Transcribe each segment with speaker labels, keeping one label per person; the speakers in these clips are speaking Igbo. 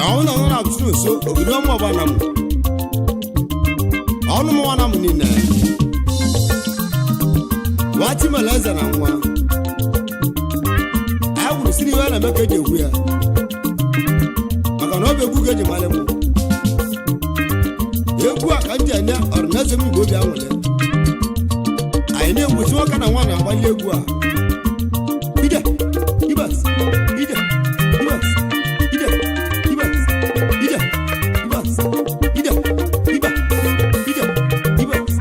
Speaker 1: Auna na absu so ogdo mo banam. Aunu mo wanam ni na. Wati malaza na nwa. Awu siri wala make je huya. Maka no be guge je malemu. Egu akanje nya ornazem go bia wole. Aine wuti waka na nwa na gbali egu a. Ida. Ibas. Ida. Ibas. Ida. Ibas. Ida. Ibas. Ida. Iba. Ida. Ibas.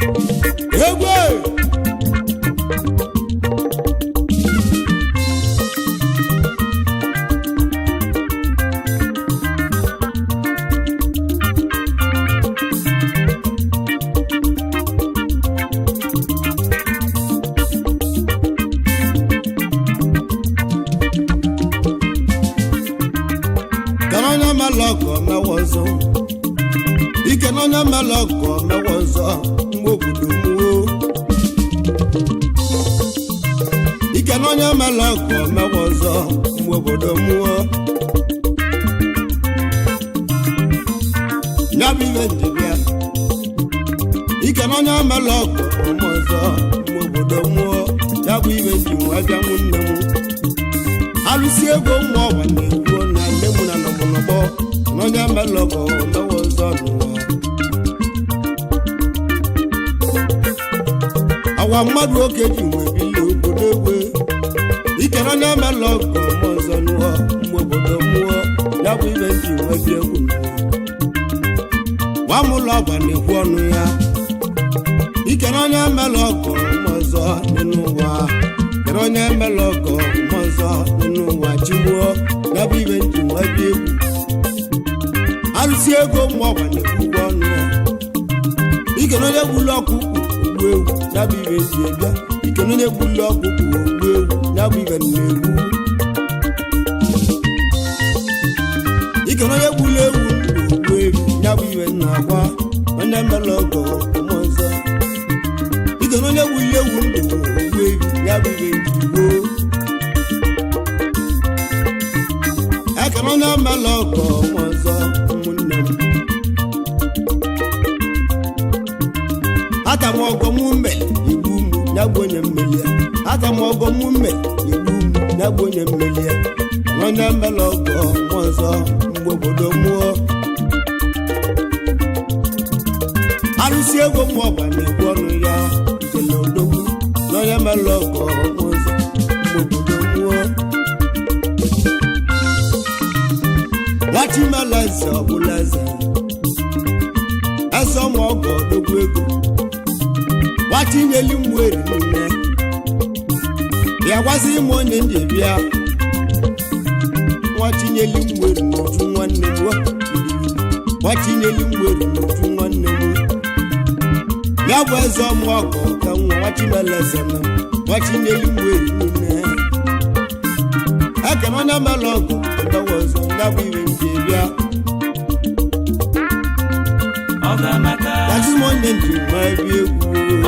Speaker 1: Egu. Maloko mewozo ike nonya maloko mewozo mwobudu muo ike nonya maloko mewozo mwobudu muo nyabi vendibia ike nonya maloko mewozo mwobudu muo nyabi vendi wabia munemu alusi ego mwo wane uo na nemu na nomonobo Nonya melogo mewozo nuwa Awa madu okeji mwebili obodewe Ike nonya melogo mewozo nuwa Mwobodo muwa Yabu ibenti mwebi egwu nuwa Wamuloba nekwu onu ya Ike nonya melogo mewozo ninuwa Ike nonya melogo mewozo ninuwa Chimuo Yabu ibenti mwebi egwu Alusi ego mwa wane kuwa nuwa Ike nonye buloku uwewu Nabi vezi ebya Ike nonye buloku uwewu Nabi veni ewu Ike nonye bulewu uwewu Nabi veni nakwa Nonye melogo umoza Ike nonye bulewu uwewu Nabi veni uwewu Eke nonye melogo umoza Atamogo mume ibumu nabonye mmelia Atamogo mume ibumu nabonye mmelia Nonye melogo mwanzo mwobodo muo Alusi ego mwoba nekwonu ya Jelo dogu Nonye melogo mwanzo mwobodo muo Wati malaza bulaza Eso mwogo dogu ego Wati nyeli mweri nune Ya wazi mwone ndibia Wati nyeli mweri nutu mwane mwa Wati nyeli mweri nutu mwane mwa Ya wazo mwako kamwa wati melezana Wati nyeli mweri nune Eke nona melogo Eka wazo nabiwe ndibia Wati mwone ndibia egwu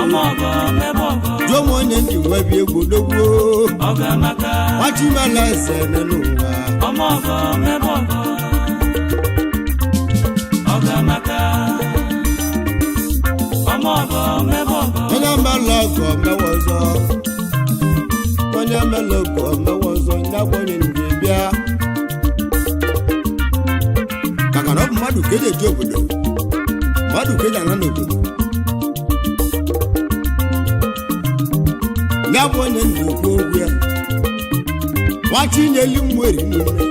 Speaker 1: Omogo mebogo Jomo nyendi webi egwu dogwo Ogamaka Wati meleze nenuwa Omogo mebogo Ogamaka Omogo mebogo Onye melogo mewozo Onye melogo mewozo Nyabonye ndibia Kakanobu madu keje jobodo Madu keje ananobodo Nyabonye ndukwu ogwe Wati nyeli mweri nune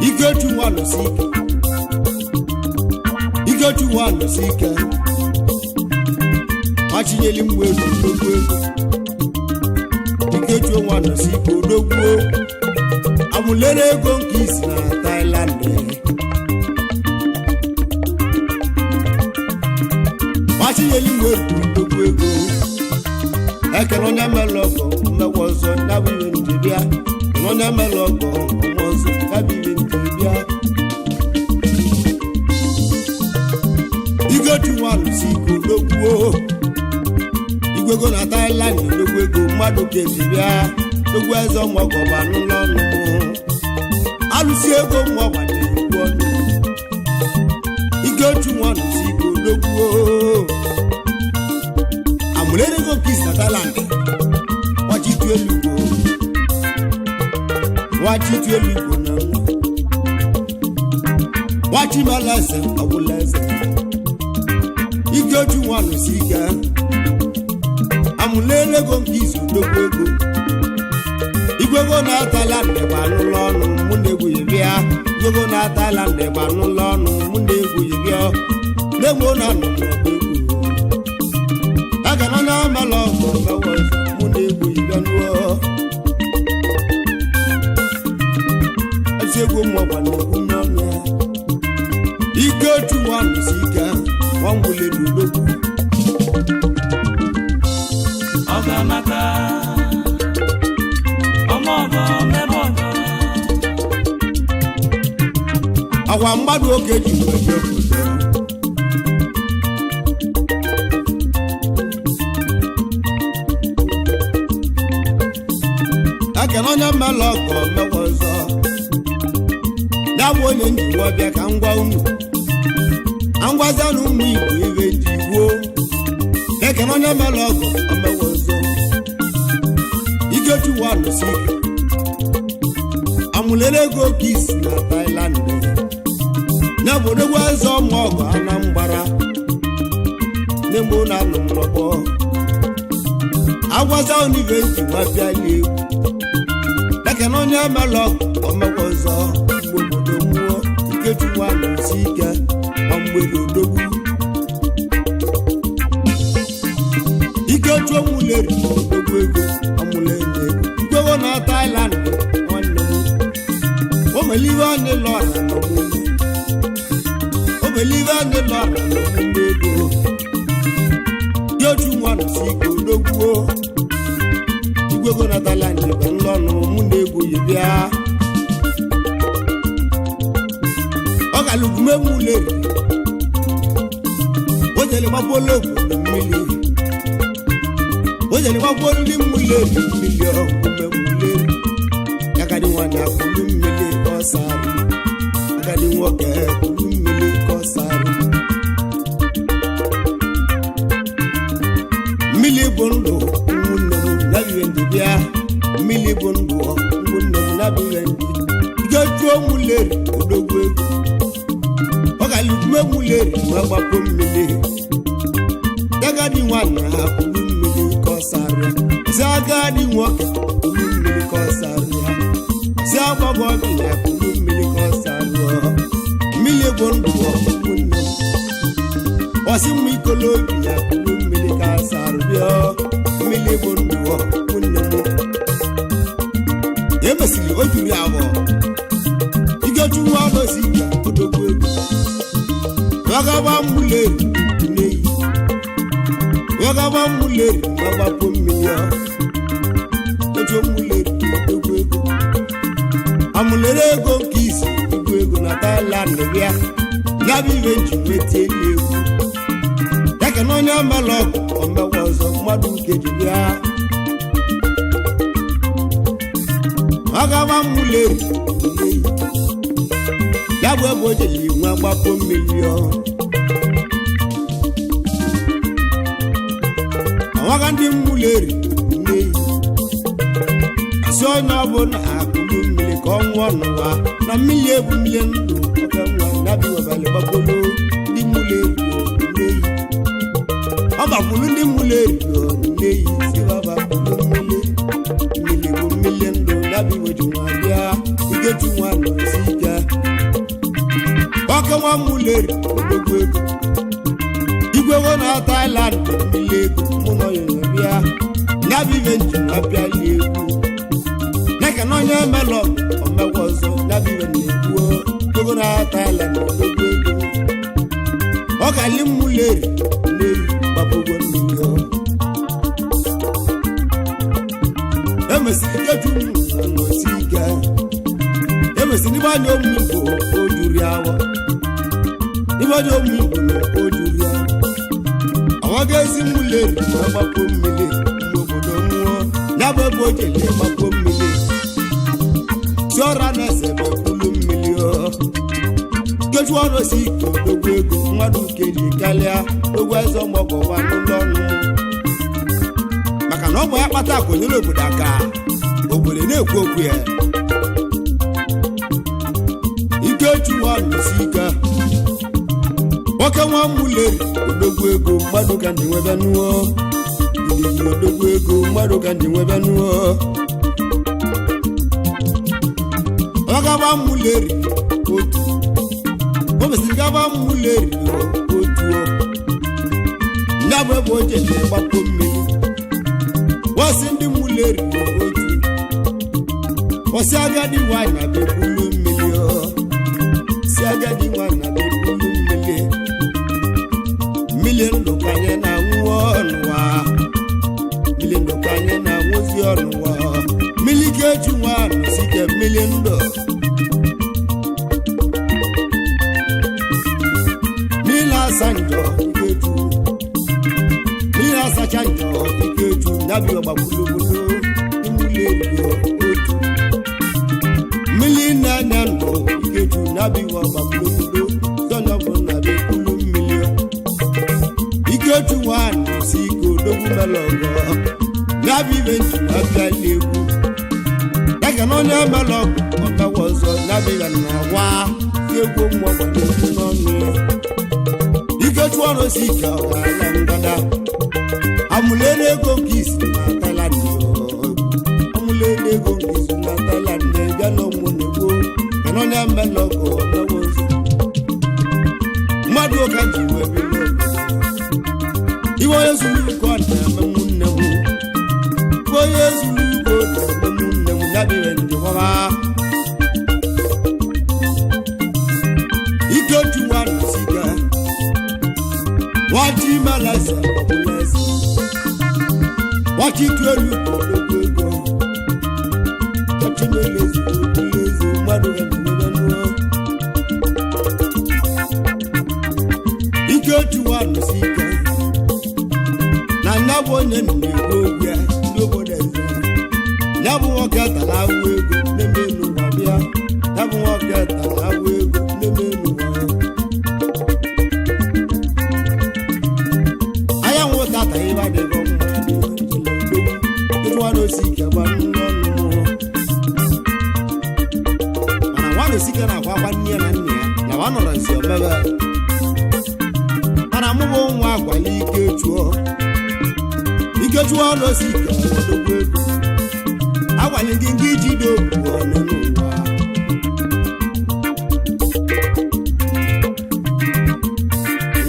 Speaker 1: Iketu wano sike Iketu wano sike Wati nyeli mweri ndukwu Iketu wano sike odogwo Amulere ego nkisi na Thailand Wati nyeli mweri ndukwu ego Eke nonya melogo mewozo nabiwe ndibia Nonya melogo umozo nabiwe ndibia Igotu wanu siku dogwo Igwego na Thailand dogwego madu kezibia Dogwezo mwago banu lonu alụsi ego mwa gbanyere ugwu ọnụ ike otu nwa nụsi ike odogwuo amụlere ego nke isi na Thailand wachitu elugo na nwa wachimaleze ọbụleze ike otu nwa nụsi ike amụlere ego nke isi odogwu ego igwego na Thailand gba n'ụlọ ọnụ mụ na-egwu bịa igwego na Thailand gba n'ụlọ ọnụ mụ na-egwu bịa na-egwu na anụ n'ọgba egwu aga na amala ọgọ mewe mụ na-egwu bịa n'ụọ ezi egwu mmọgba na-egwu n'ọnụ ya ike otu nwa nụsi ike nwa nwule n'udogwu
Speaker 2: ọgamaka
Speaker 1: akwa mgbadu oke ji mgbe obodo akena onye mmelụ ọgọ mewe ọzọ ya bụ onye njiwa bịa ka ngwa unu angwaza na ụmụ Igbo ibe ji gwuo ekena onye mmelụ ọgọ omewe ọzọ ikechu wa nụsi ike amụlere ego ka isi na Thailand na bodogwa eze ọmụ ọgụ Anam gbara n'egbo na anụ mlọgbọ agwaza onive nji nwapịali egwu deke na onye emelụ ọgụ omegwa ọzọ mgbe obodo mmụọ ikechu wa nụsi ike ma mgbede odogwu ikechu omụleri odogwu ego amụlere ego igwego na Thailand nwanne m omelive anyị lọra n'ọmụmụ omelive anyị lọra n'ọmụmụ ego yoju nwa nụsi ike odogwuo igwego na Thailand ebe nlọnụ mụ na-egwu yi bịa ọ galugumemụleri ojele gbapolo obodo mmiri ojele gbapolo ndị mmụleri mmiri ọgụmemụleri agadi nwaanyị akwụrụ mmiri kọsarị agadi nwoke kwụrụ mmiri kọsarị mmiri bụ ndụ ụmụnne m nabire ndị bịa mmiri bụ ndụ ụmụnne m nabire ndị igejuo mụleri odogwu ego ọ ga-alụkume mụleri ma gbapụ mmiri agadi nwaanyị akwụrụ mmiri kọsarị si agadi nwoke kwụrụ mmiri kọsarị ha si agbọghọ bi ya kwuru mmiri ka ọ sarụọ mmiri bụ ndụ ụmụnne m ọsị mma ikolobi ya kwuru mmiri ka a sarụbịa mmiri bụ ndụ ụmụnne m emesiri o juru abụọ igeju nwa ọnọsi ike odogwu ego wagaba mmuleri n'eyi wagaba mmuleri magbapụ mmiri ojo mmuleri odogwu ego amụlere ego nke isi igwu ego na Thailand bịa ya bụ ibe nji nweta elu egwu deke na onye amelụ ọgụ omewe ọzọ mmadụ ukeji bịa agaba mmuleri n'eyi ya bụ ebe o jeli nwe gbapụ mmiri awaga ndị mmuleri n'eyi asị onye ọbụla akụrụ mmiri ka ọ nwụọ n'ụwa na mmiri ebu mmiri ndụ oke nwa nabi webali gbapolo ndị mmuleri n'eyi ọ gbakwulu ndị mmuleri n'eyi si babapulu mmiri bụ mmiri ndụ nabi weju nwa bịa igeju nwa nọsi ike oke nwa mmuleri odogwu ego igwego na Thailand mmiri ego mụ nọ ya bịa nabi ibe nji nwapịali egwu neke na onye emelụ omegwa ọzọ nabibe na-egbuo gogo na Thailand odogwu ego ọ ga-ali mmuleri n'eyi gbapụgo mmiri emesiri ikeju na nọsi ike emesiri ịgbanye ụmụ Igbo ojuri awọ ịgbanye ụmụ Igbo na ojuri awọ awaga ezi mmuleri ma gbapụ mmiri mgbe obodo nwụọ ya bụ ebe o jele gbapụ mmiri Siora na-ese bụ kwulu ikechu ọnụ si ike odogwu ego mmadụ keji karịa ogwu eze ọgbọgọ gwa n'ụlọ ọnụ maka na ọ bụ ya kpata akụnyere obodo aka obodo na-ekwu okwu ya ikechu ọnụ si ike nwoke nwa mmuleri odogwu ego mmadụ ka ndị nwebe nuo idiji odogwu ego mmadụ ka ndị nwebe nuo ọgaba mmuleri otu o mesịrị gaba mmuleri otu ndị abụ ebe oche na-agbapụ mmiri wọsị ndị mmuleri otu wọsị agadi nwanyị na-abịa ebulu mmiri si agadi nwanyị na-abịa ebulu mmiri mmiri ndụ ka anyị na-anwụ ọnụwa mmiri ndụ ka anyị na-anwụzi ọnụwa mmiri ga-eju nwanụ sike mmiri ndụ mmiri asa njọ ikeju mmiri asacha njọ ikeju yabi ọgbagbulugbulu mmiri otu mmiri na-anya ndụ ikeju yabi ọgbagbulugbulu zonye bụ na bekulu mmiri ikeju nwanụ si ike odogwu melọgọ yabi ibe nji na-abịa n'egwu yaga na onye melọgọ ọgawa ọzọ yabiga n'ọwa egwu mmụọ gbanyekwu n'ọnụ ikechu ọnụ si ike ọgala ngada amụlere ego nke isi na Thailand amụlere ego nke isi na Thailand bịa n'ọmụ na-egbo ka na onye melọgọ ọgawa ọzọ mmadụ ụka ji wee bilo iwe onye zuru ugo na-eme nne m iwe onye zuru ugo na-eme nne m yabire njikọba ikechu nwanụ si ike wachi malasa ọbụlasi wachi tuelu odogwu ego wachi melezi ọbụlezi mmadụ ga-emebenụọ ikechu nwanụ si ike na nya bụ onye na-egbu ogwu ya ndị obodo eze ya bụ nwoke tara ahụ ego na-eme n'ụwa bịa ya bụ nwoke tara ahụ ego na-eme n'ụwa tata ibe adịghị mma nwanụ osike gbanụ n'ọnụ mana nwanụ osike na-akwa akwa nne ya na nne ya na nwa nọrọ nsi omebe mana mụbụ nwa agwala ikechuo ọnụ osike odogwu ego agwala gị nke iji dị okwu ọnụ n'ụwa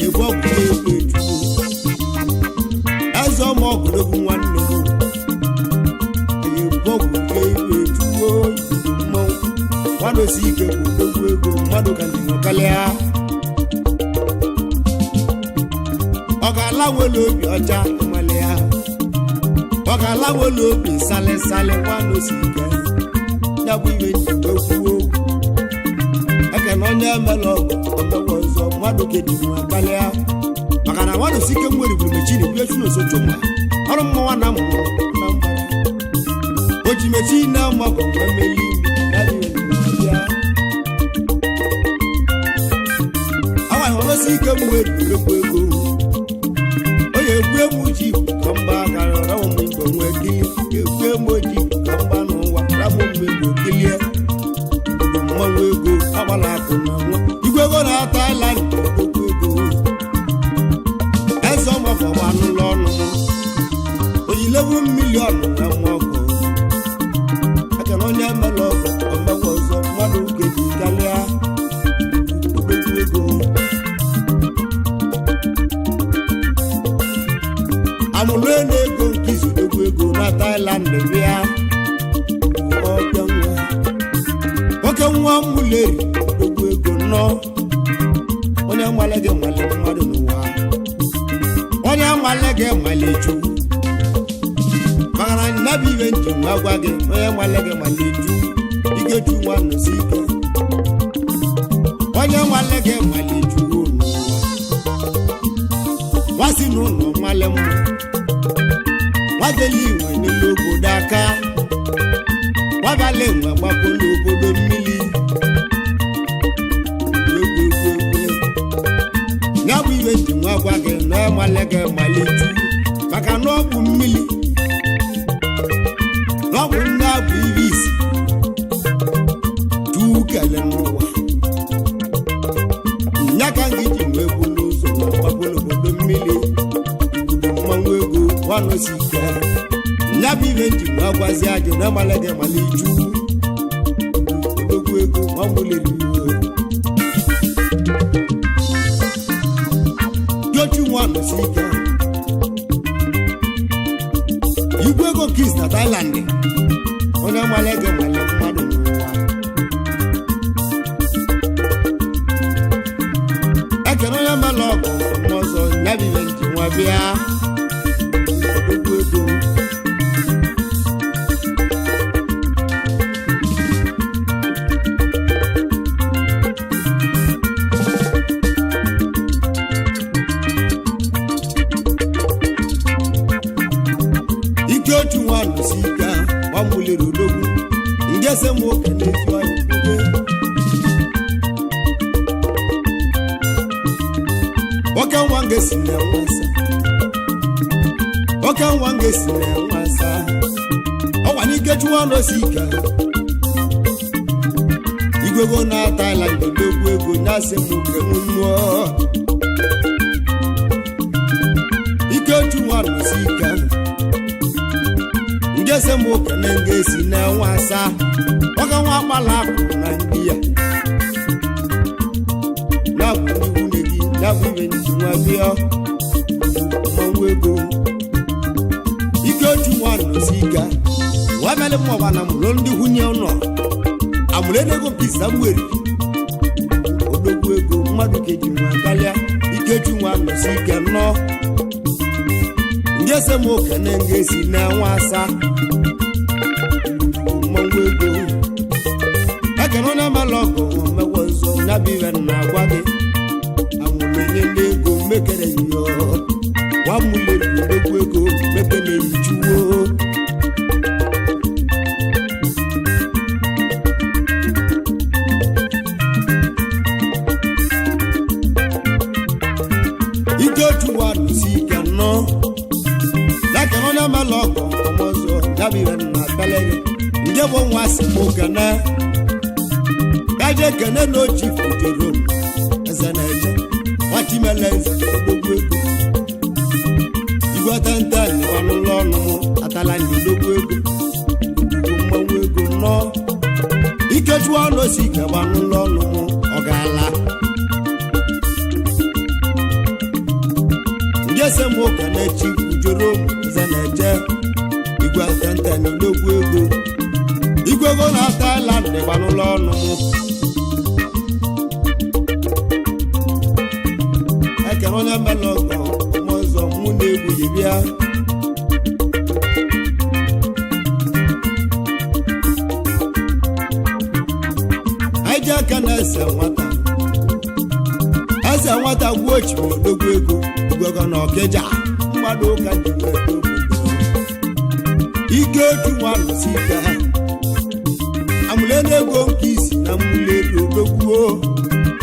Speaker 1: egwu ọgwụ egwu echuo eze ọma ọgụdogwu nwanne m egwuọgwụ egwu echuo mmọnwụ nwanụ osi ike bụ odogwu ego mmadụ ka ndị nwekalịa ọ ga-ala nwere obi ọcha nwale ya ọ ga-ala nwere obi salịsalị nwanụ osi ike ya bụ ibe njikwa kwuo eke na onye emela ọgụ ọgọgwọ ọzọ mmadụ ka eji nwekalịa maka na nwanụ si ike nwere buru mechi na ebu na osocho nwa ọrụ mmụọ na mmụọ na mgbara o ji mechi na mmọgọ mgbe mmeli awa hụrụsi ike nwere egwu ego onye egwu emu ji ka mgba gara rawa mgbe igbo nwee kili egwu emu ji ka mgba n'ụwa rabụ mgbe igbo kilie obodo mmanwụ ego agbala akụ na nwa igwe ego na Thailand okwu ego eze ọmọgọ gba n'ụlọ ọnụ oyilewu miliọnụ na mmọgọ aka na onye emela ọgọ ọmegwọ ọzọ mmadụ keji karịa odogwu ego amụrụ na-ego nke izu odogwu ego na Thailand bịa nwoke nwa mmuleri odogwu ego nọ onye nwale gị nwale mmadụ n'ụwa onye nwale gị nwale chukwu maka na nnabi ibe nji nwa gwa gị onye nwale gị nwale chukwu ikechu nwanụ si ike onye nwale gị nwale chukwu n'ụwa nwasi n'ụlọ nwale mma nwajeli inwe n'elu obodo aka nwabala enwe gbapụ n'obodo mmiri egwu malege malitu maka na ọ bụ mmiri na ọ bụ ndị abụ iri isi tuwu kele n'ụwa nya ka gị ji wee bụ n'ụzọ na mgbagolo obodo mmiri obodo mmanwụ ego nwanọsi ike nya bụ ibe nji wee gwazi ajụ na malege malitu odogwu ego nwanwụlere iwe jochu nwanọsi ike igwe ego kis na Thailand onye malege nwere mmadụ n'ụwa ekene onye mela ọgụ ọzọ nyabibe nji nwa bịa odogwu ego ike otu nwanụ si ike gbamulere odogwu ngese m oke na-eju anyị oke nwa ngesi na-enwe nsa oke nwa ngesi na-enwe nsa ọkwa n'ike chụwanụ si ike igwego na Thailand odogwu ego na-asị m oke nnụọ ike otu nwanụ si ike ngese m oke na ngesi na-enwe nsa oke nwa akpala akụ na ndị ya na-abụ nwunye gị na-abụ ibe nji nwa bịa mmanwụ ego ike otu nwanụ si ike nwabịalị m ọba na mụrụ ndị nwunye ụlọ amụlenego mpisa mweri odogwu ego mmadụ keji nwa karịa ike otu nwanụ si ike nọ ngese m oke na ngesi na-enwe asa mmanwụ ego ekene onye mela ọgụ omegwo nso nyabụ ibe na-agwa gị amụmenye ndị ego mekere yo nwamụleri odogwu ego mekere ijuwo ike otu nwanụ si ike nọ ekene onye mela ọgụ ọmọzọ nyabụ ibe na-akpele gị nje bụ nwa si m okene kaje kene n'ochi fujero eze na-eje nwachimele eze odogwu ego igwe tente n'ụlọ ọnụ m atala ndị odogwu ego odogwu mmanwụ ego nọ ikechu ọnụ si ike gbanụlọ ọnụ m ọ gaala ndị ese m ụka na-echi fujero eze na-eje igwe tente n'odogwu ego igwe ego na Thailand gbanụlọ ọnụ m ekere onye mela ọgọ ọmọzọ mụ na-egwu yi bịa anyị ji aka na-ese nwata gbuo ochiri odogwu ego igwego na Ọkịja mmadụ ụka ji wee ike otu nwanụ si ike ha amụle n'ego nke isi na mmụle odogwuo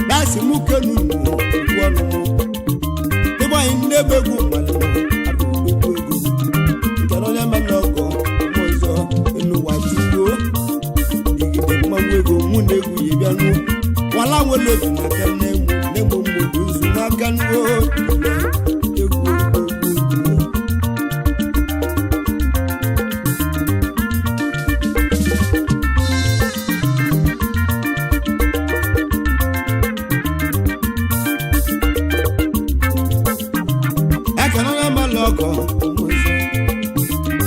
Speaker 1: na-asị m kenunu ugwu ọnụ m ịgbanyị nne ebe egwu mmalụ abụ odogwu ego nkere onye mela ọgọ ọmụzọ enụwa juo digide mmanwụ ego mụ na egwu yi bịa nuo wala nwere obi n'aka na-egbo mgbodo izu n'aka nuo egwu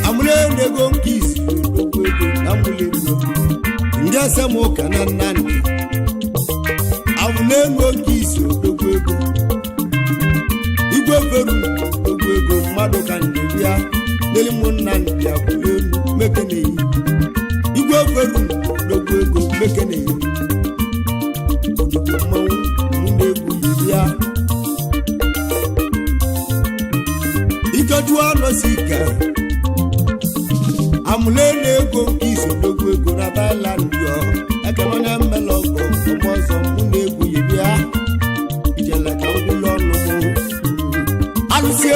Speaker 1: amụlenego nke isi odogwu ego amụlenego ndị ese m ụka na Nnamdị amụlenego nke isi odogwu ego igwe feru odogwu ego mmadụ ka ndị bịa n'elu m Nnamdị akwụlelu mekeneyi igwe feru odogwu ego mekeneyi odogwu mmanwụ mụ na-egwu yi bịa ikeju ọnụ si ike amụle na-ego nke iso odogwu ego na Thailand yo ekene onye mmela ọgọ ọmọzọ mụ na-egwu yi bịa ijele ka ngwụlọ ọnụ m alụsi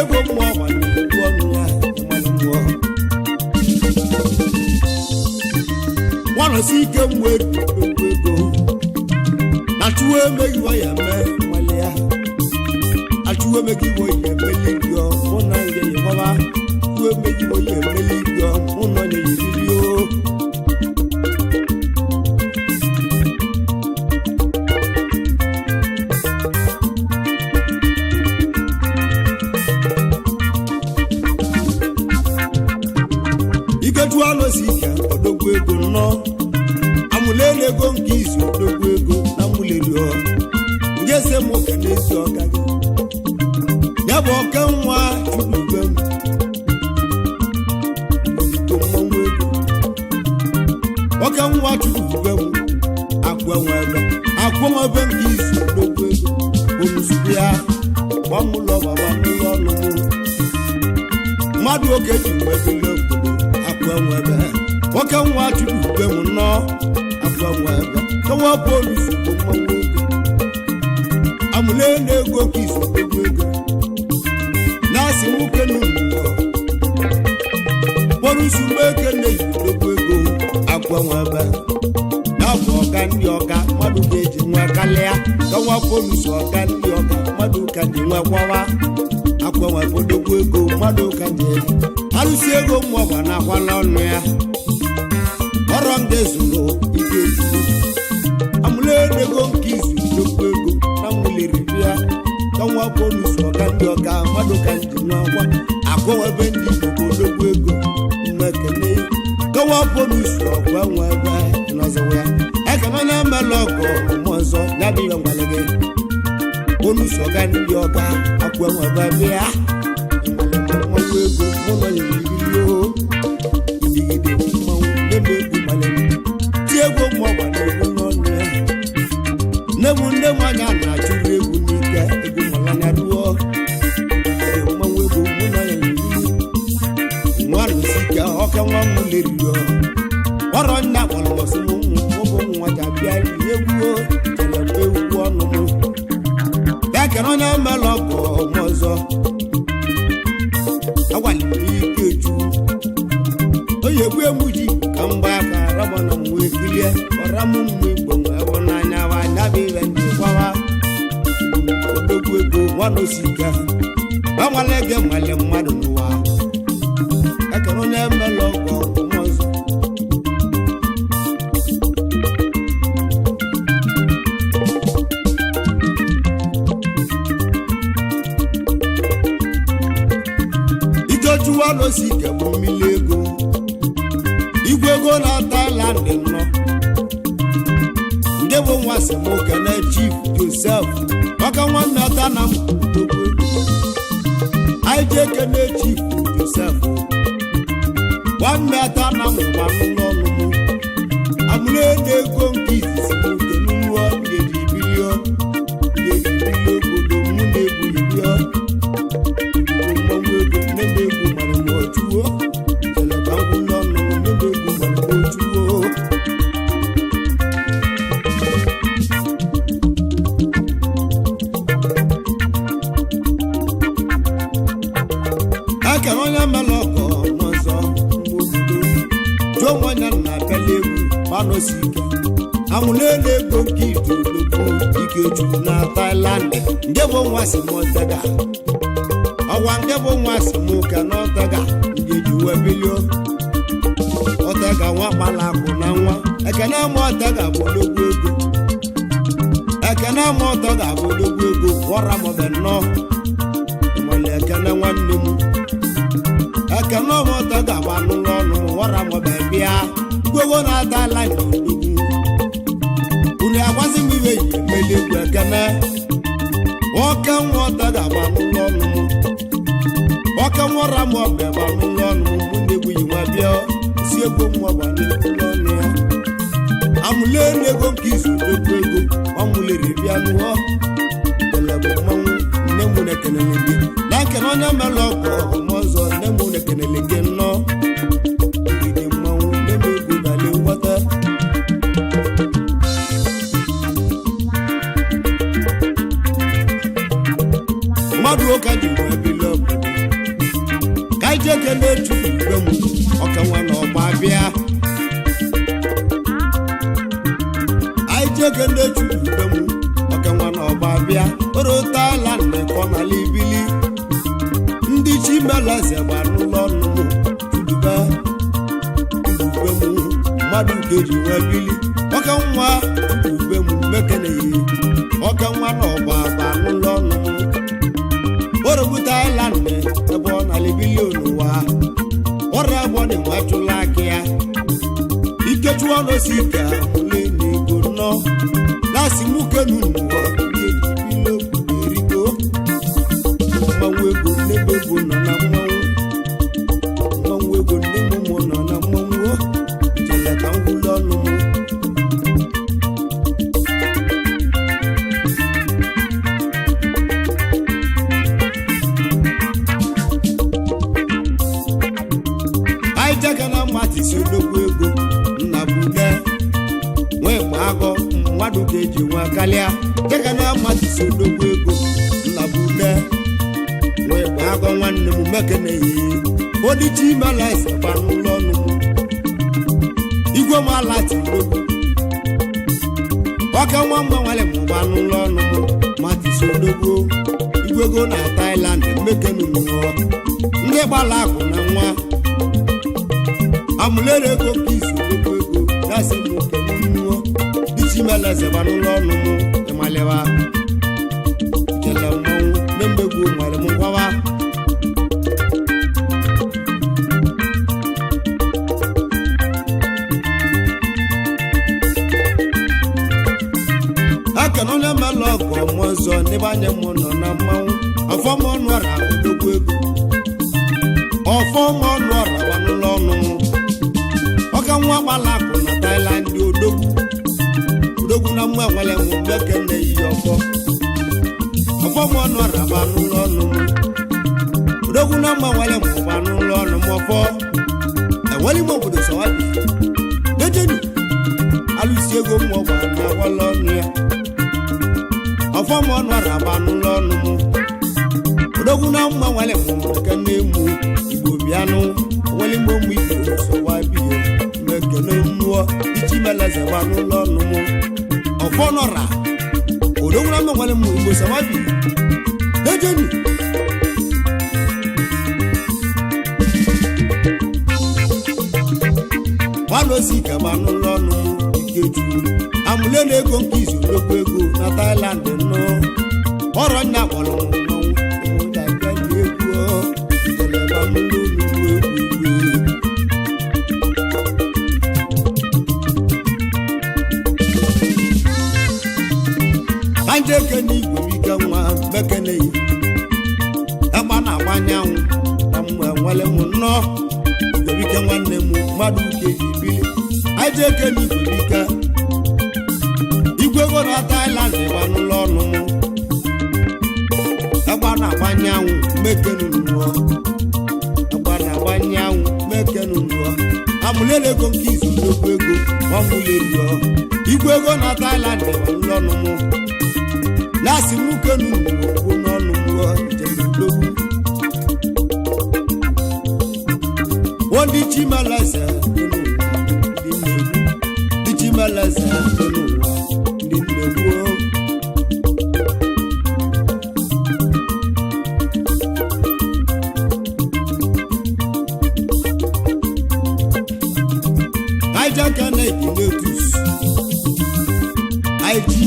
Speaker 1: nọsi ike mwe ego na chuwe megiwa ya me malia achuwe megiwa ya meligyo ona nge baba chuwe megiwa ya meligyo ona ne yiriyo iketua nọsi ike odogwu ego no amulele ego nke isi odogwu ego na muleli o ngese mo kanesi ọka gị ya bụ ọka nwa chukwu ọka nwa chukwu akwa nwa ebe nke isi odogwu ego omusubi ya gbamụlọ baba n'ụlọ ọnụ mmadụ oke ji nwebele obodo akwa nwa ebe ọka nwa chukwu nọ akwa nwa ebe kawa polisi bụ mmanwụ ego amụlele ego ka isi odogwu ego na-asị nwoke n'ụlọ polisi eke na-eji odogwu ego akwa nwa ebe na-abụ ọka ndị ọka mmadụ ga-eji nwa kalịa kawa polisi ọka ndị ọka mmadụ ka ji nwa kwawa akwa nwa ebe odogwu ego mmadụ ka ji alụsi ego mmụọba na akwala ọnụ ya ọrọ ndị zụrụ ike ezigbo amụlele ego nke izu odogwu ego na mụlere ya kawa polisi ọka ndị ọka mmadụ ka ji nwa akwa akwa ebe ndị igbo odogwu ego mmekene kawa polisi ọgwa nwa ebe n'ọzọwa ya ekeme na mmelụ ọgọ ụmụ ọzọ ya bụ ihe ngwale gị polisi ọga ndị ọka akwa nwa ebe bịa mmanwụ ego mụ nọ nyere iri o idigide mmanwụ n'ebe egwu malere ti egwu mụ ọgba na egwu n'ọnụ ya nne m anya na-achụrụ egwu n'ike egwu malanya ruo mmanwụ ego mụ nọ nyere iri nwa nụsi ike ọka nwa m leriro ọrọ nna kpọrọ ọsị m ụmụ nwa ji abịa egwu chere mgbe egwu ọnụ m ya kere onye mmelụ ọgụ m ọzọ agwaliri ike ju onye egwu egwu ji ka mgba aka raba na m wee kilie ọra m mmụ igbo wee bụ n'anya wa anya bụ ihe ndị gwawa odogwu ego nwanne ike gbanwale ege nwale mmadụ n'ụwa ekere onye mmelụ ọgụ m ọzọ ikejuwalosi ike bụ mmili ego igwe ego na Thailand nọ ndị bụ nwa semoke na Chief Joseph ọka nwanne ọta na m odogwu ego anyị ji ekene Chief Joseph nwanne ọta na m gbanụ n'ọnụ m amụlele ego nke izizi nwoke n'ụlọ ga-eji bilie obodo mụ na-egwu ibio mmanwụ ego n'ebe egwu mara m ojuo jele ka ngwụ n'ọnụ n'ebe egwu mara m ojuo aka onye mmelụ ọkọ n'ọzọ mgbe obodo jụọ nwanya na akala egwu gbanọsi ike amụlele ego nke idologbo ike juru na Thailand ndị bụ nwa si m ọtega ọwa nke bụ nwa si m ụka n'ọtega ndị ji wee bilio ọtega nwa gbala akụ na nwa ekene ma ọtega bụ odogwu ego ekene ma ọtega bụ odogwu ego gwọra m ọbịa nnọọ nwere ekene nwanne m ekene ma ọtega bụ anụlọ ọnụ gwọra m ọbịa bịa igwego na-atala ndị odogwu unu agwazi m iwe yi emeli egwu ekene ọka nwa ọtega bụ anụlọ ọnụ m ọka nwara m ọbịa bụ anụlọ ọnụ m mụ na-egwu yi nwa bịa si ego m ọgba n'ụlọ ọnụ ya amụlele ego nke izu odogwu ego ọmụlere bịa nụọ elebụ mmanwụ nne m na-ekenele gị na nkene onye melụ ọkụ ọma ọzọ nne m na-ekenele gị nnọọ igide mmanwụ nne m egwu bali ngwọta mmadụ ụka ji wee bili obodo ka ije kene Chukwu igwe m ọka nwa na ọgba bịa ajege ndị churu ube m oke nwa na ọba bịa orotala nnekọ na libili ndị chimeleze gba n'ụlọ ọnụ m chudube ube m mmadụ ga-eji nwee bili oke nwa ube m mekeneghị oke nwa na ọba ba n'ụlọ ọnụ m orobutala nne ebe ọ na libili n'ụwa ọrụ ebe ọ na-enwechụla aka ya ikechụọ n'osi ike ole n'ego nọ lasi nwoke n'ụwa ilo erigo mmanwụ ego n'ebe ego nọ na mmanwụ ego n'ebe ụmụ nọ na mmanwụ jele ka ngwụlọ ọnụ m anyị jaga na mmatị si odogwu ego nna bude nwee gba agọ mmadụ ga-eji nwa karịa jaga na mmatị si odogwu ego nna bude nwee gba agọ nwanne m mekeneghị odichi imeleze ba n'ụlọ ọnụ m igwe m alati odogwu ọka nwa mgbe nwale m gba n'ụlọ ọnụ m mmatị si odogwu igwe ego na Thailand mekenụnụọ ndị gbala akụ na nwa amụlere ego ka izu ego dasị m okenụnụọ dichi meleze ba n'ụlọ ọnụ m ịmalịwa jele mmanwụ na mbegwu nwere m ngwawa aka na onye mela ọgụ ọmụ ọzọ n'ebe anya m nọ na mmanwụ ọfọm ọnụ ọra odogwu ego ọfọm ọnụ ọra ba n'ụlọ ọnụ m ọka nwa gbala akụ na Thailand odogwu na mma nwere m meke na-eyi ọfọ m ọnụ ọra ba n'ụlọ ọnụ m odogwu na mma nwere m ba n'ụlọ ọnụ m ọfọ enwere m obodo sawabi dejenu alụsi ego m ọgba na agwala ọnụ ya ọfọ m ọnụ ọra ba n'ụlọ ọnụ m odogwu na mma nwere m meke na-emu igbo bịanụ nwere m ụmụ igbo sawabi mekene mmụọ ichi meleze gba n'ụlọ ọnụ m ọfọ nọra odogwu na mma nwere m igbo sawabi dejenu nwanne osi kaba n'ụlọ ọnụ m ikechukwu amụle na ego nke izu odogwu ego na Thailand nọ ọrọ nna kpọrọ m mmanwụ ụmụntakịrị egwu jeleba n'ụlọ onugbu egwu anjeke n'igwe ike nwa mekeneghị egba na-agba anyanwụ na mgbe nwere m nnọọ igwerike nwanne m mmadụ uke ji bili anjeke n'igwe ike igwe ego na Thailand ịgba n'ụlọ ọnụ m egba na-agba anyanwụ mekenụnụọ egba na-agba anyanwụ mekenụnụọ amụlele ego nke izu nnukwu ego ọmụlelio igwe ego na Thailand ịgba n'ụlọ ọnụ m lasi nwoke n'ugwu n'ọnụ mmụọ njem ndị chimeleze ndị chimeleze n'ụwa ndị nnegbu aijaka na-ekinetus aiji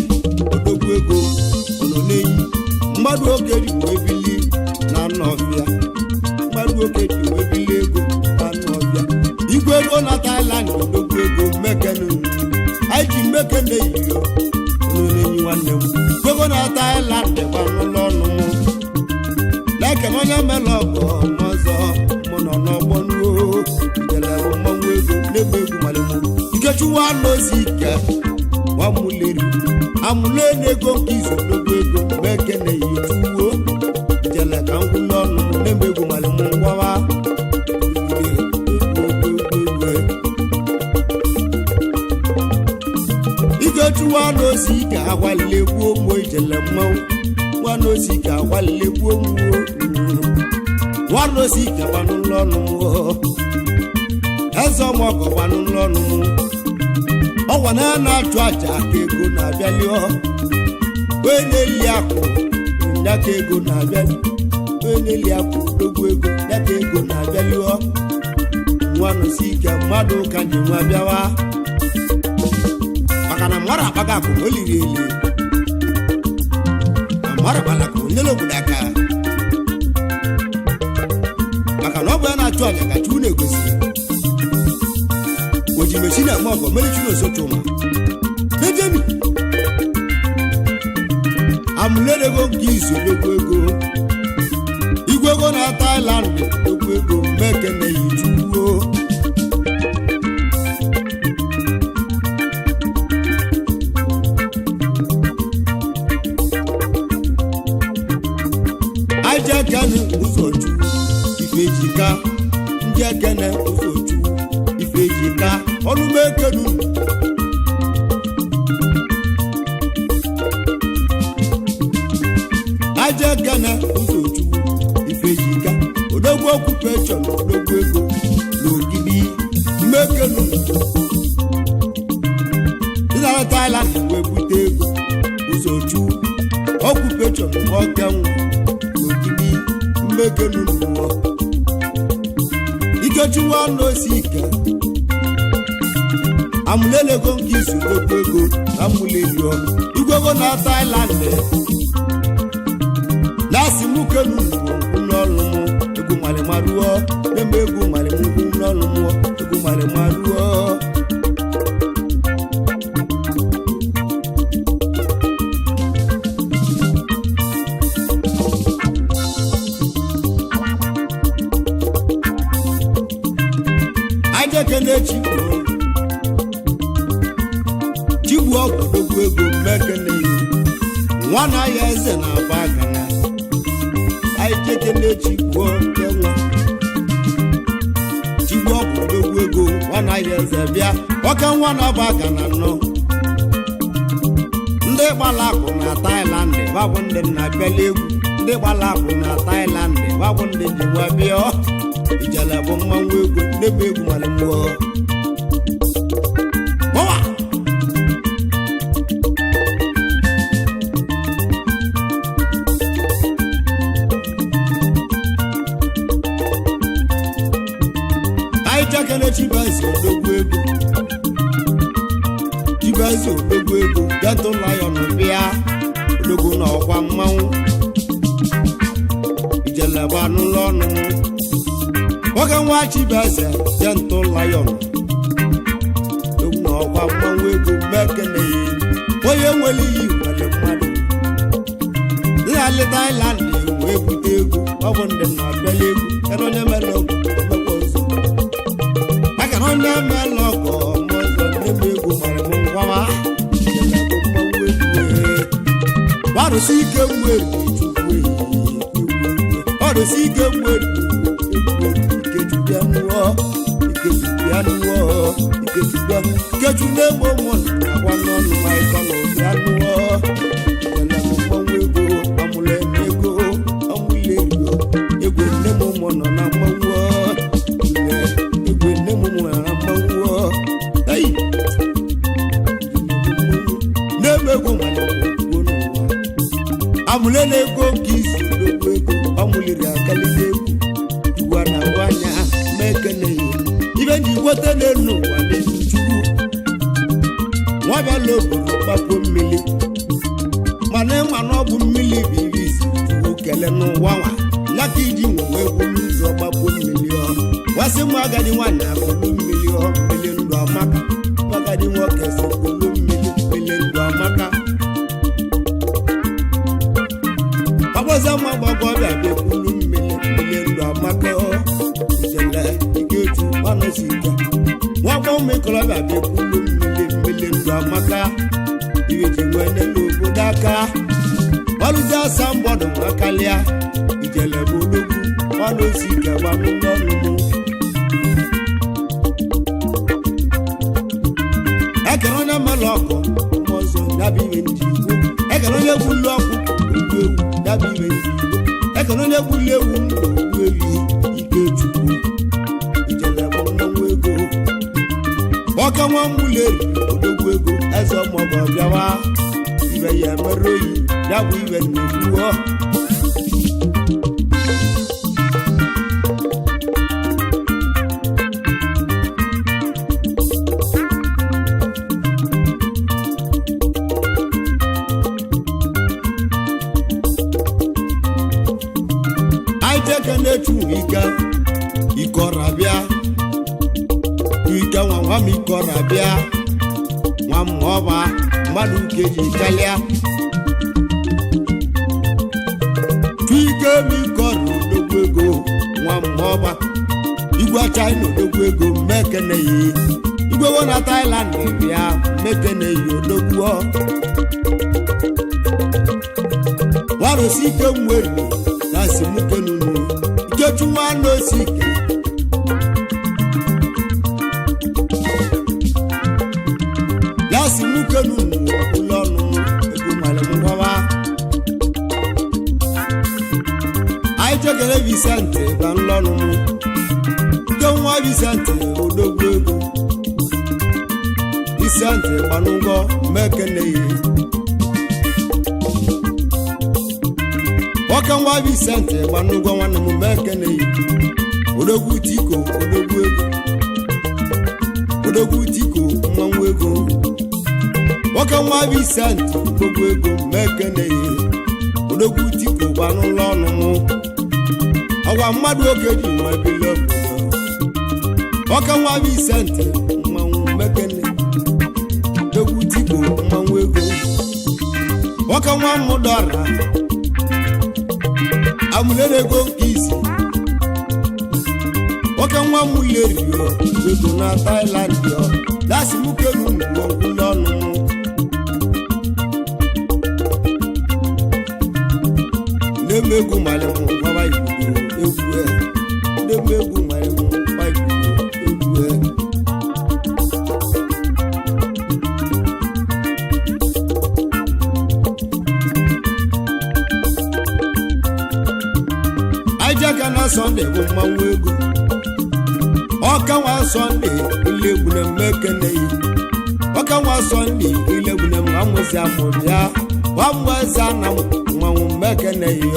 Speaker 1: odogwu ego ọnọneyi mmadụ oge ji wee bili na nnọbịa mmadụ oge ji wee bili ego na nnọbịa igwe ego na Thailand odogwu ego mmekenu anyị ji mmekene yiyo ọnọneyi nwanne m ego na Thailand gba n'ụlọ ọnụ m na-ekene onye mele ọgọ ọzọ mụ nọ n'ọgbọ nuo jelebụ mmanwụ ego n'ebe egwu mara m ikechuwa n'ozi ike nwamuleri amụle n'ego nke izu odogwu ego mmekene yi tuwo jele ka ngwụ n'ọnụ n'ebe egwu mara m ngwawa ikechuwa n'ozi ike agwalile gbuo mgbe ijele mmanwụ nwanne ozi ike agwalile gbuo mgbuo nwanne ozi ike gbanụ n'ọnụ eze ọmọgọ gbanụ n'ọnụ ọwa na-achụ aja aka ego na-abịalio wee na-eli akụ ya ka ego na-abịali wee na-eli akụ odogwu ego ya ka ego na-abịalio nwanụsi ike mmadụ ka ji nwa bịawa maka na mmadụ akpaga akụ o liri eli na mmadụ gbala ka onyere obodo aka maka na ọ bụ ya na-achụ aja ka chukwu na-egosi oji mechi na-eme ọgọ mere chi n'osochuma mejemi amụlerego nke izu odogwu ego igwe ego na Thailand odogwu ego mmekene yi chukwuo aja kene ụzọchu ifejika ndị ekene ụzọchu ifejika ọnụmekenu aja kene ụzọchu ifejika odogwu occupation odogwu ego n'ogidi mmekenu ịnara Thailand wee bute ego ụzọchu occupation ọkenwu n'ogidi mmekenu n'ụwa ikechuwa n'osi ike amụlelego nke izu odogwu ego na amụlelio igwego na Thailand na-asị m kenu n'ọlụ m egwu malịmaruo eme egwu malịmugwu n'ọlụ m egwu malịmaruo ajekene chigbu ọgwụ odogwu ego mmekene nwana ya eze na-agba agana ajekene chigbuo nke nwa chigbu ọgwụ odogwu ego nwana ya eze bịa ọka nwa na-agba agana nọ ndị gbala akụ na Thailand babụ ndị na-abịala egwu ndị gbala akụ na Thailand babụ ndị ji nwa bịa ijele bụ mmanwụ ego n'ebe egwu mara mmụọ ọwa anyị chekere chibazi odogwu ego gentle lion bịa odogwu na ọkwa mmanwụ ijele bụ anụlọ ọnụ nwoke nwa chibaze gentle lion egwu na ọkwa mmanwụ ego mmekeneghị onye nwere iyi nwere mmadụ ịhalị Thailand wee bute egwu ọ bụ ndị na-abịala egwu kana onye mere ọgụ emekwa ọzọ maka na onye mere ọgụ ọma ọzọ na-eme egwu mara m ngwawa mmanwụ egwu gbarụsi ike mgbe ọrụsi ike mgbe Ikeju na-egbo ụmụ na-agwa n'ọnụ ma ịkọ na obi anụọ ele m mmanwụ ego amụla ego amụla ego nne m ụmụ nọ na mmanwụ egwe nne m ụmụ na mmanwụ ei na-eme ego nwere ọgwụgwọ n'ụwa amụla ego nke isi n'ogbo ego amụliri akalite egwu igwe na-agwa anya ma ekeneghị ibe ji gweta n'elu ụwa n'elu chukwu nwabịala obodo gbapụ mmiri mana ịma na ọ bụ mmiri bụ iri isi chukwu kele n'ụwa nwa ya ka iji nwe egwu n'ụzọ gbapụ mmiri wasị m agadi nwaanyị akụlụ mmiri mmiri ndụ amaka agadi nwoke si kụlụ mmiri ndụ amaka ọgbọzọ ma gbagọbịa bịakwulu mmiri ndụ amaka ijele ikeju ọnụsi ike nwagbo ụmụikolobịa bịakwulu mmiri ndụ amaka iwe ji nwee n'elu obodo aka ọlụzi asa mgbọdụ nwakalịa ijele bụ odogwu ọnụsi ike gbanụ n'ọnụ m ekere onye mmelụ ọkụ ọzọ yabụ iwe nji igbo ekere onye gwulu ọkụ ogbu ewu yabụ iwe nji igbo ekere onye gwulu ewu ogbu ewi Ikechukwu ijele bụ mmanwụ ego ọka nwa mgbụleri odogwu eze ọmọgọ bịawa ibe ya mere oyi ya bụ ibe na-ekwuo aiteke na-echu ike ọrabịa ike nwa m ike ọrabịa nwa m ọba mmadụ nke ji kalịa ike m ike ọrụ odogwu ego nwa m ọba igwe China odogwu ego mmekene yi igwe wo na Thailand bịa mmekene yi odogwu warosi ike mweri na simuke nunu ikechu nwanne osi ike lasi muke nunu ụlọnụ ego male mgbawa anyị jegere Vicente ba nlọnụ nke nwa Vicente odogwu ego Vicente gbanụgọ mekeneyi ọka nwa Vicente gbanụgọ nwanne m mekeneyi odogwu tiko odogwu tiko mmanwụ ego nwoke nwa Vicente gbogbo ego mekeneyi odogwu tiko gbanụlọ ọnụ ọgwa mmadụ oge ji nwa ebile obodo nwoke nwa Vicente mmanwụ mekene odogwu tiko mmanwụ ego nwoke nwa mụdọra amụlere ego nke isi nwoke nwa mụlerio ego na Thailand yo dasi mukenu n'ọgwụlọ ọnụ nemegwu malemu baba igbo egwu nemegwu malemu baba igbo egwu ajaga na Sunday bụ mmanwụ ego ọka nwa Sunday ilegbu na mmekene yi ọka nwa Sunday ilegbu na mmanwụzi amụbịa nwamwezi Anam mmanwụ mmekene yi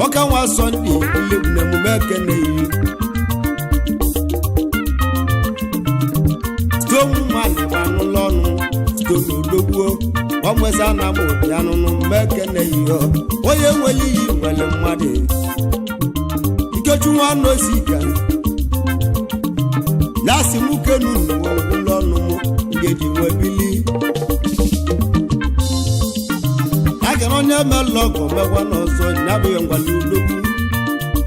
Speaker 1: ọka nwa Sunday ilegbu na mmekene yi stone man gbanụlọ ọnụ stone odogbuo nwamwezi Anam ụbịa nụnụ mmekene yi onye nwere iyi nwere mmadụ ikechu nwanne osika lasi muke nunu ụlọ ọnụ ngeji nwebili agara onye melọgọ megwa n'ọzọ nyabụghị ngwale odogwu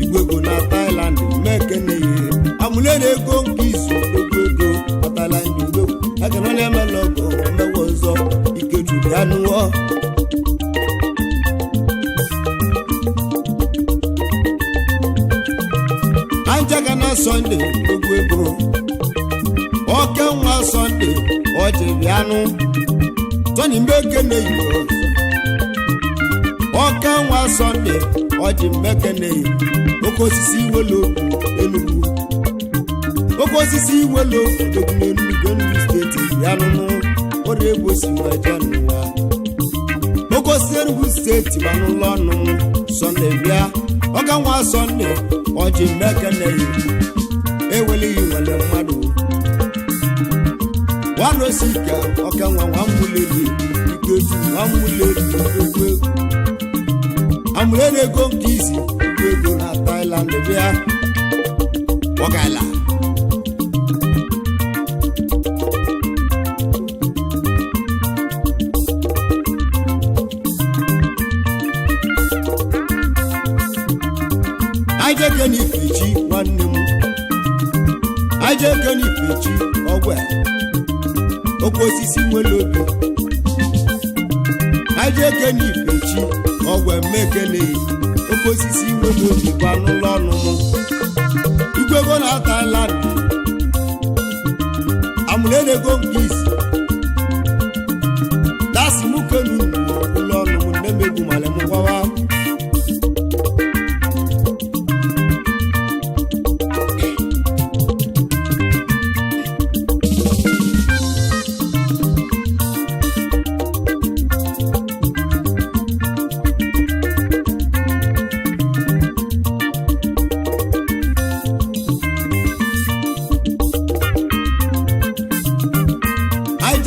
Speaker 1: igwego na Thailand mmekene ihe amụlere ego nke izu odogwu ego na Thailand odogwu agara onye melọgọ megwa ọzọ ikechu ya nụọ anjaga na Sunday odogwu ego ọka nwa Sunday ọjị bịanụ Tony mmekene yi ọka nwa Sunday ọjị mmekene yi oke osisi iwelo Enugu oke osisi iwelo odogwu n'Enugu steeti bịanụ ọrụ egbo si nweje n'ụwa oke osisi Enugu steeti gbanụlọ ọnụ Sunday bịa ọka nwa Sunday ọjị mmekene yi ewelighị nwere mmadụ nwanosika ọka nwa nwamụleri ikeju nwamụleri odogwu ego amụlere ego nke isi odogwu ego na Thailand bịa ọgala ajeke n'ifechi nwanne m ajeke n'ifechi ọgwa oke osisi nwere obi ajeke n'ifechi ọgwa mmekene oke osisi nwere obi gbanụlọ ọnụ igwego na Thailand amụlere ego nke isi dasi mukenu ụlọ ọnụ nemegwu malem gwawa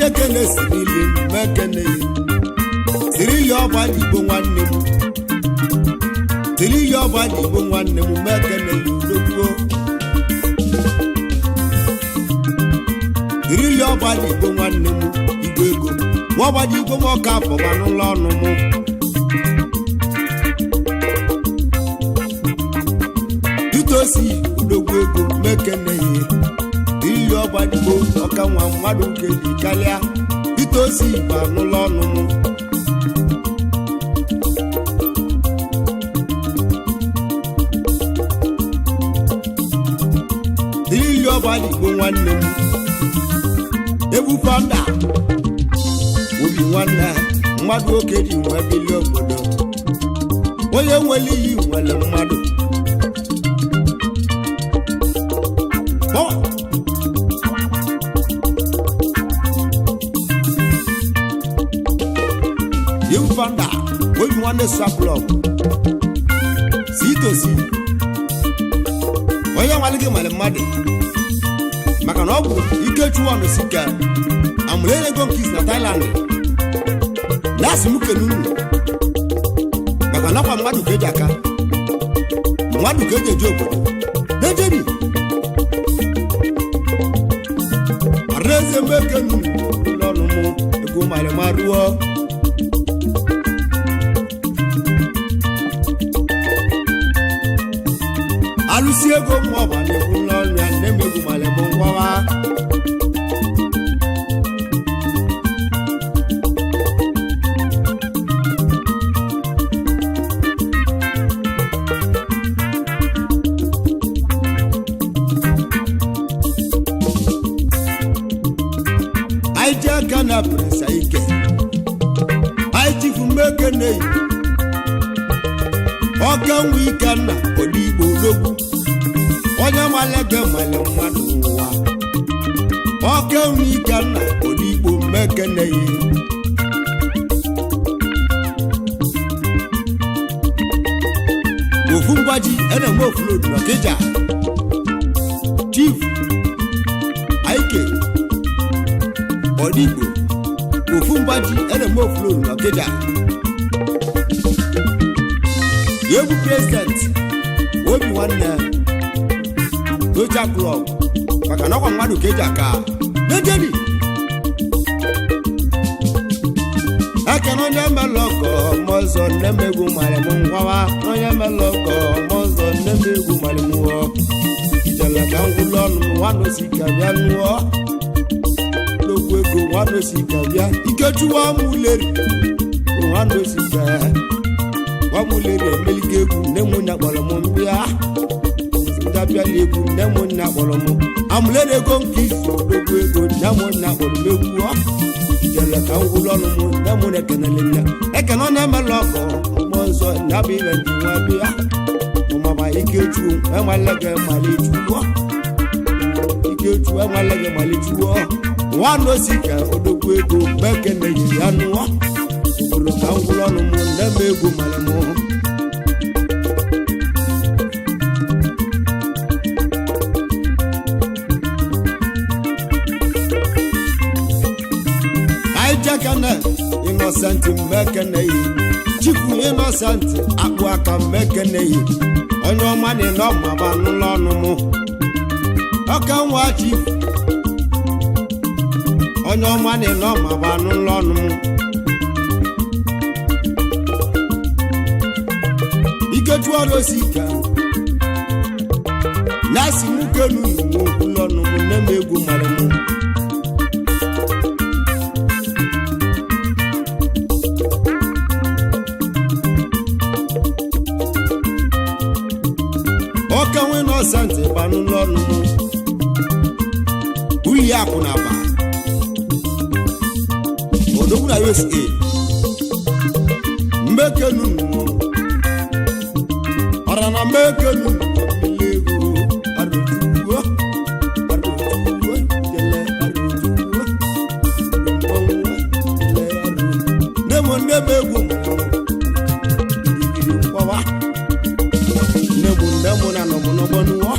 Speaker 1: ekene sirili mekene sirili ọba Igbo nwanne m sirili ọba Igbo nwanne m mekene udogbo sirili ọba Igbo nwanne m Igbo ego ọba Igbo m ọka afọ n'ụlọ ọnụ m itosi udogbo ego mekene sirili ọba Igbo ọka nwa mmadụ keji karịa itosi ba n'ụlọ ọnụ m sirili ọba Igbo nwanne m ebupa nda obi nwanne mmadụ oke ji nwe bili obodo onye nwere iyi nwere mmadụ ebupa nda obi nwanne saplọm si itosi onye nwere gị nwere mmadụ maka na ọ bụ Ikechuwa Onosika amụrụ ego nke isi na Thailand na-asị m kenunu maka nakwa mmadụ ka eji aka mmadụ ka eji eji obodo na-ejeri araeze mekenu ụlọọnụ m ego marịma ruo alụsi ego ma ọba na-ekwu n'ọrụ ya nne m egwu marịma ngwawa kana presa ike aitifu mekene oke nwe ike na odigbo odogwu onye malege male mmadụ ụwa oke nwe ike na odigbo mekene ofu mgbaji eneme oflodu na keja chief aike Odigbo ofu mgbaji eneme ofloru na Ọkịja egwu president obi nwanne Soja Club maka na ọkwa mmadụ ka eji aka n'ejeri aka na onye melọkọ mọzọ nnemegwu mara m ngwawa onye melọkọ mọzọ nnemegwu mara m nwụọ ijele ka ngwụlọ ọnụ m nwanne si ka bịa nụọ ego nwanne si ka bịa Ikechuwa amụleri nwanne si ka amụleri emeligo egwu nne m nya kpọrọ m mbịa ndabịala egwu nne m nya kpọrọ m amụleri ego nke izu odogwu ego nne m nya kpọrọ m egwu ijele ka ngwụlọ ọnụ m nne m na-ekenele nne ekene ọ na-emela ọkọ mgbe ọzọ nyabụ ile ndị nwa bịa ụmama Ikechuwa enwelege malichuo Ikechuwa enwelege malichuo nwanne osika odogwu ego mekene yiri ya nụọ obodo ka ngwụlọ ọnụ m neme egwu mara m aijakana Innocent mekene yi Chifu Innocent akpụ aka mekene yi onye ọma na ịnọ maba n'ụlọ ọnụ m ọka nwa chifu onye ọma na-enọ ma gba n'ụlọ ọnụ m Ikechuwa Onosika na-asị m kenu n'ụlọ ọnụ m nne m egwu mara m ọka nwe Innocent gba n'ụlọ ọnụ m uli akụ na aba odogwu na USA mmekenu ọra na mmekenu ego arụjuo jele arụjuo nne m egwu mkpọwa nne m na nọmụnọgbọ n'ụọ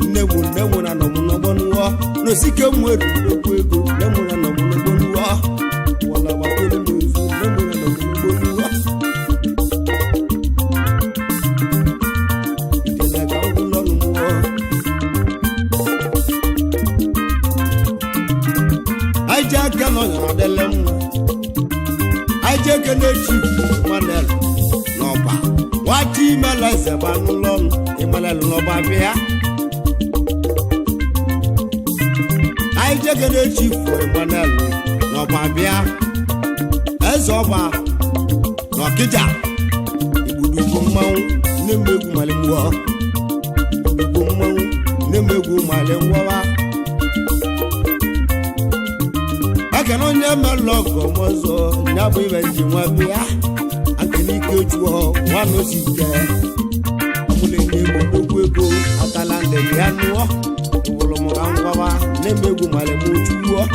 Speaker 1: nne m na nọmụnọgbọ n'ụọ n'osike m nwere odogwu ego nne m na wala bakulu muzu nemuna na muluwa itele ka ngulo nuwo aja kano adelem aja kene chi manel noba wati mala zebanulon imala noba bia aja kene chi manel noba bia ezoba no kija ibudu mawu nemegu malemwa ibudu mawu nemegu malemwa akano nyama logo mozo nyabu ibenji nwabia akini kejuo wano sike amule nyebo dogwego atalande yanuo ubolo mo angwawa nemegu malemu chuo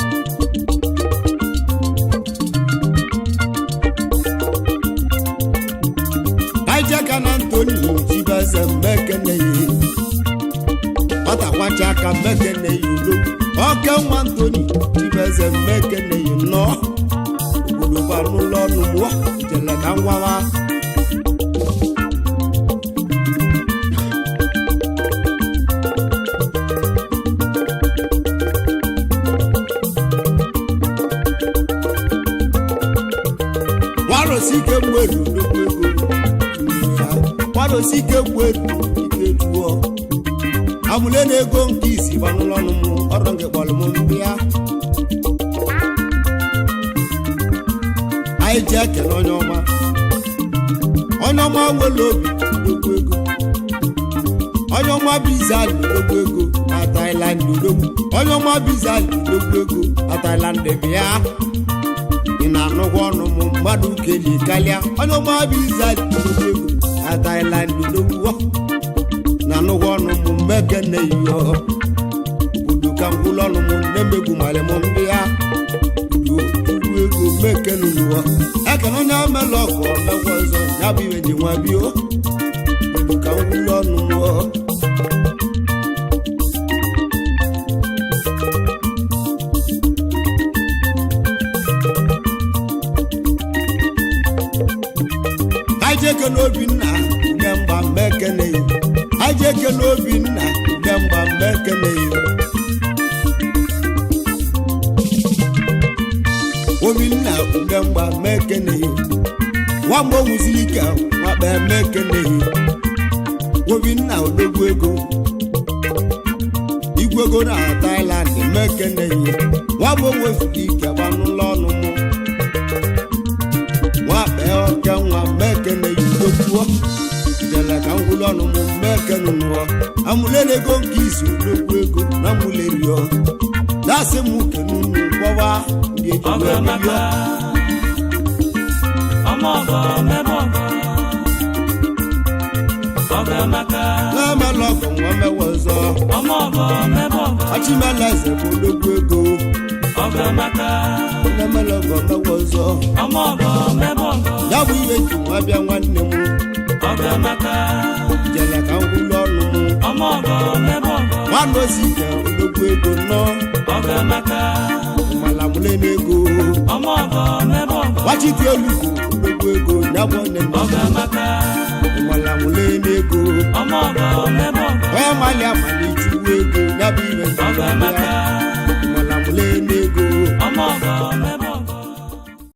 Speaker 1: kana Antoni jibaza mekene yi ota kwacha ka mekene yi lo oke nwa Antoni jibaza mekene yi no obodo ba nu lo nu mo jele ka ngwawa waro sike mweru wado sike kwetu ike tuo amule na ego nke isi banulonu mu ọrụ nke kpọlụ m mbịa anyị ji ekele onye ọma nwere obi n'okwu ego onye ọma bizali n'okwu ego na Thailand n'okwu onye ọma bizali n'okwu ego na Thailand bịa ị na-anụgwa ọnụ m mmadụ keli kalịa onye ọma bizali n'okwu ego na Thailand n'okwu na anụgwa ọnụ m mmekene iyo obodo ka ngwụlọ ọnụ m na-emegbu mara m ndị ya ugwu ego mmekene n'ụwa ekene onye amela ọkụ mmekwa ọzọ ya bụ iwe ji nwa bio obodo ka ngwụlọ ọnụ m ajeke n'Obinna gemgba mmekene ajeke n'Obinna gemgba mmekene Obinna gemgba mmekene nwamgbo nwuzili ka nwakpa mmekene Obinna odogwu ego igwe ego na Thailand mmekene nwamgbo nwezili ka gbanụlọ ọnụ m nwakpa nwa mmekene yudokwuo jele ka ngwụlọ ọnụ m mmekene nụọ amụlele ego nke isi odogwu ego na mụlerio dasị m kenunu gbọwa ndị ejiwebiyo na-emela ọgọ nwa mewe ọzọ achịmeleze bụ odogwu ego na-emela ọgọ mewe ọzọ ya bụ ihe ji nwa bịa nwanne m jele ka ngwụlọ ọnụ m nwanne ozi ike odogwu ego nọ malamule n'ego wachiti olugo odogwu ego ya bụ onye malamule n'ego onye mali amali chukwu ego ya bụ ihe malamule n'ego